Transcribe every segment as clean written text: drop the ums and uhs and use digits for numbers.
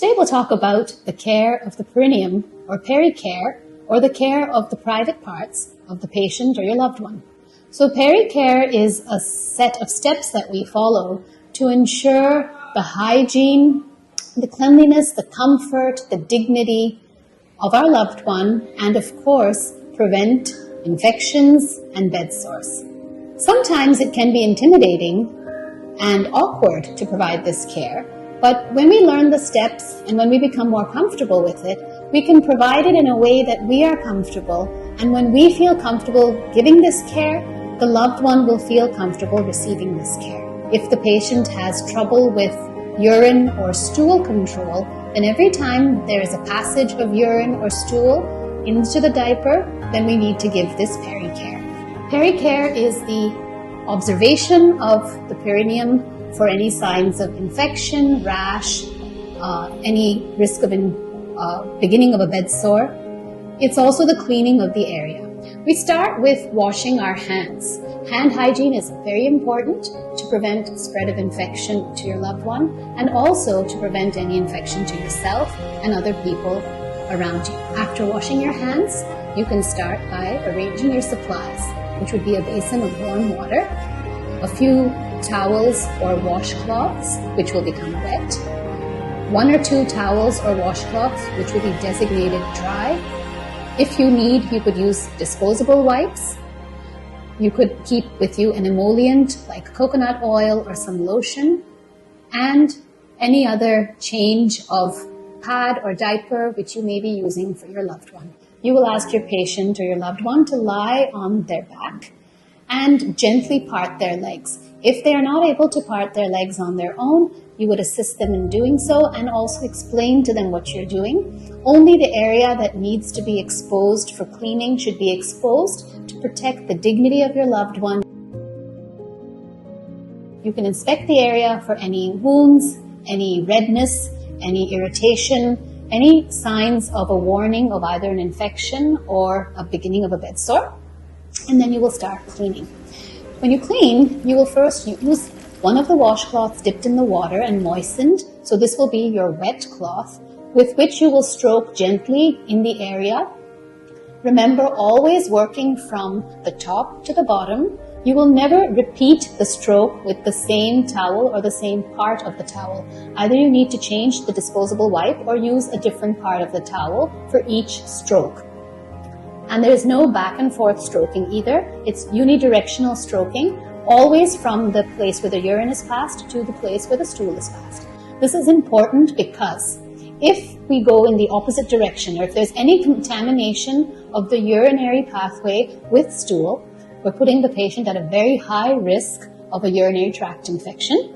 Today we'll talk about the care of the perineum or pericare, or the care of the private parts of the patient or your loved one. So pericare is a set of steps that we follow to ensure the hygiene, the cleanliness, the comfort, the dignity of our loved one, and of course, prevent infections and bed sores. Sometimes it can be intimidating and awkward to provide this care, but when we learn the steps and when we become more comfortable with it, we can provide it in a way that we are comfortable, and when we feel comfortable giving this care, the loved one will feel comfortable receiving this care. If the patient has trouble with urine or stool control, then every time there is a passage of urine or stool into the diaper, then we need to give this pericare. Pericare is the observation of the perineum for any signs of infection, rash, any risk of beginning of a bed sore. It's also the cleaning of the area. We start with washing our hands. Hand hygiene is very important to prevent spread of infection to your loved one, and also to prevent any infection to yourself and other people around you. After washing your hands, you can start by arranging your supplies, which would be a basin of warm water, a few towels or washcloths, which will become wet, 1 or 2 towels or washcloths, which will be designated dry. If you need, you could use disposable wipes. You could keep with you an emollient like coconut oil or some lotion, and any other change of pad or diaper which you may be using for your loved one. You will ask your patient or your loved one to lie on their back and gently part their legs. If they are not able to part their legs on their own, you would assist them in doing so and also explain to them what you're doing. Only the area that needs to be exposed for cleaning should be exposed to protect the dignity of your loved one. You can inspect the area for any wounds, any redness, any irritation, any signs of a warning of either an infection or a beginning of a bed sore, and then you will start cleaning. When you clean, you will first use one of the washcloths dipped in the water and moistened, so this will be your wet cloth, with which you will stroke gently in the area. Remember, always working from the top to the bottom. You will never repeat the stroke with the same towel or the same part of the towel. Either you need to change the disposable wipe or use a different part of the towel for each stroke. And there is no back and forth stroking either. It's unidirectional stroking, always from the place where the urine is passed to the place where the stool is passed. This is important because if we go in the opposite direction, or if there's any contamination of the urinary pathway with stool, we're putting the patient at a very high risk of a urinary tract infection.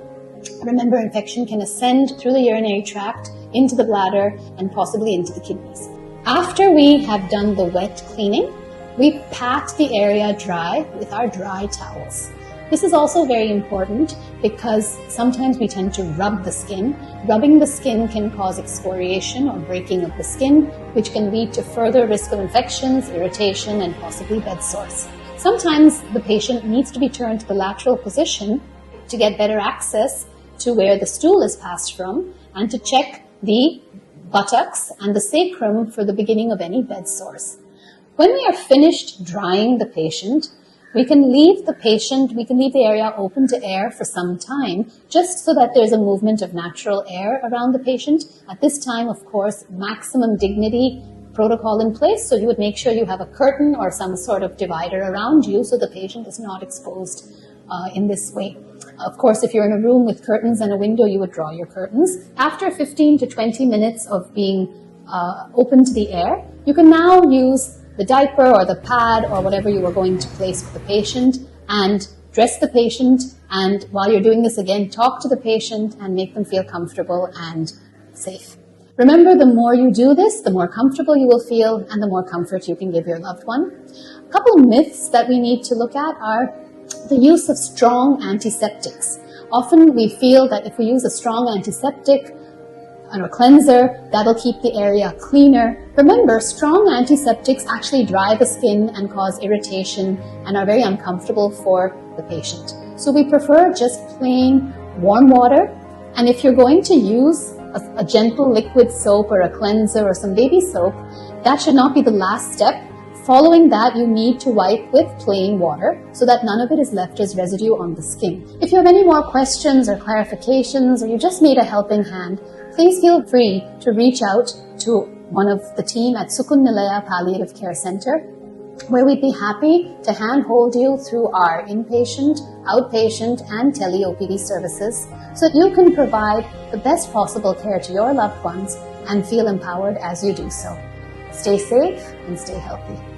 Remember, infection can ascend through the urinary tract into the bladder and possibly into the kidneys. After we have done the wet cleaning, we pat the area dry with our dry towels. This is also very important because sometimes we tend to rub the skin. Rubbing the skin can cause excoriation or breaking of the skin, which can lead to further risk of infections, irritation, and possibly bed sores. Sometimes the patient needs to be turned to the lateral position to get better access to where the stool is passed from and to check the buttocks and the sacrum for the beginning of any bed sores. When we are finished drying the patient, we can leave the area open to air for some time, just so that there's a movement of natural air around the patient. At this time, of course, maximum dignity protocol in place, so you would make sure you have a curtain or some sort of divider around you so the patient is not exposed in this way. Of course, if you're in a room with curtains and a window, you would draw your curtains. After 15 to 20 minutes of being open to the air, you can now use the diaper or the pad or whatever you were going to place with the patient and dress the patient. And while you're doing this again, talk to the patient and make them feel comfortable and safe. Remember, the more you do this, the more comfortable you will feel and the more comfort you can give your loved one. A couple of myths that we need to look at are the use of strong antiseptics. Often we feel that if we use a strong antiseptic or a cleanser, that'll keep the area cleaner. Remember, strong antiseptics actually dry the skin and cause irritation and are very uncomfortable for the patient. So we prefer just plain warm water. And if you're going to use a gentle liquid soap or a cleanser or some baby soap, that should not be the last step. Following that, you need to wipe with plain water so that none of it is left as residue on the skin. If you have any more questions or clarifications, or you just need a helping hand, please feel free to reach out to one of the team at Sukoon Nilaya Palliative Care Center, where we'd be happy to handhold you through our inpatient, outpatient, and tele-OPD services so that you can provide the best possible care to your loved ones and feel empowered as you do so. Stay safe and stay healthy.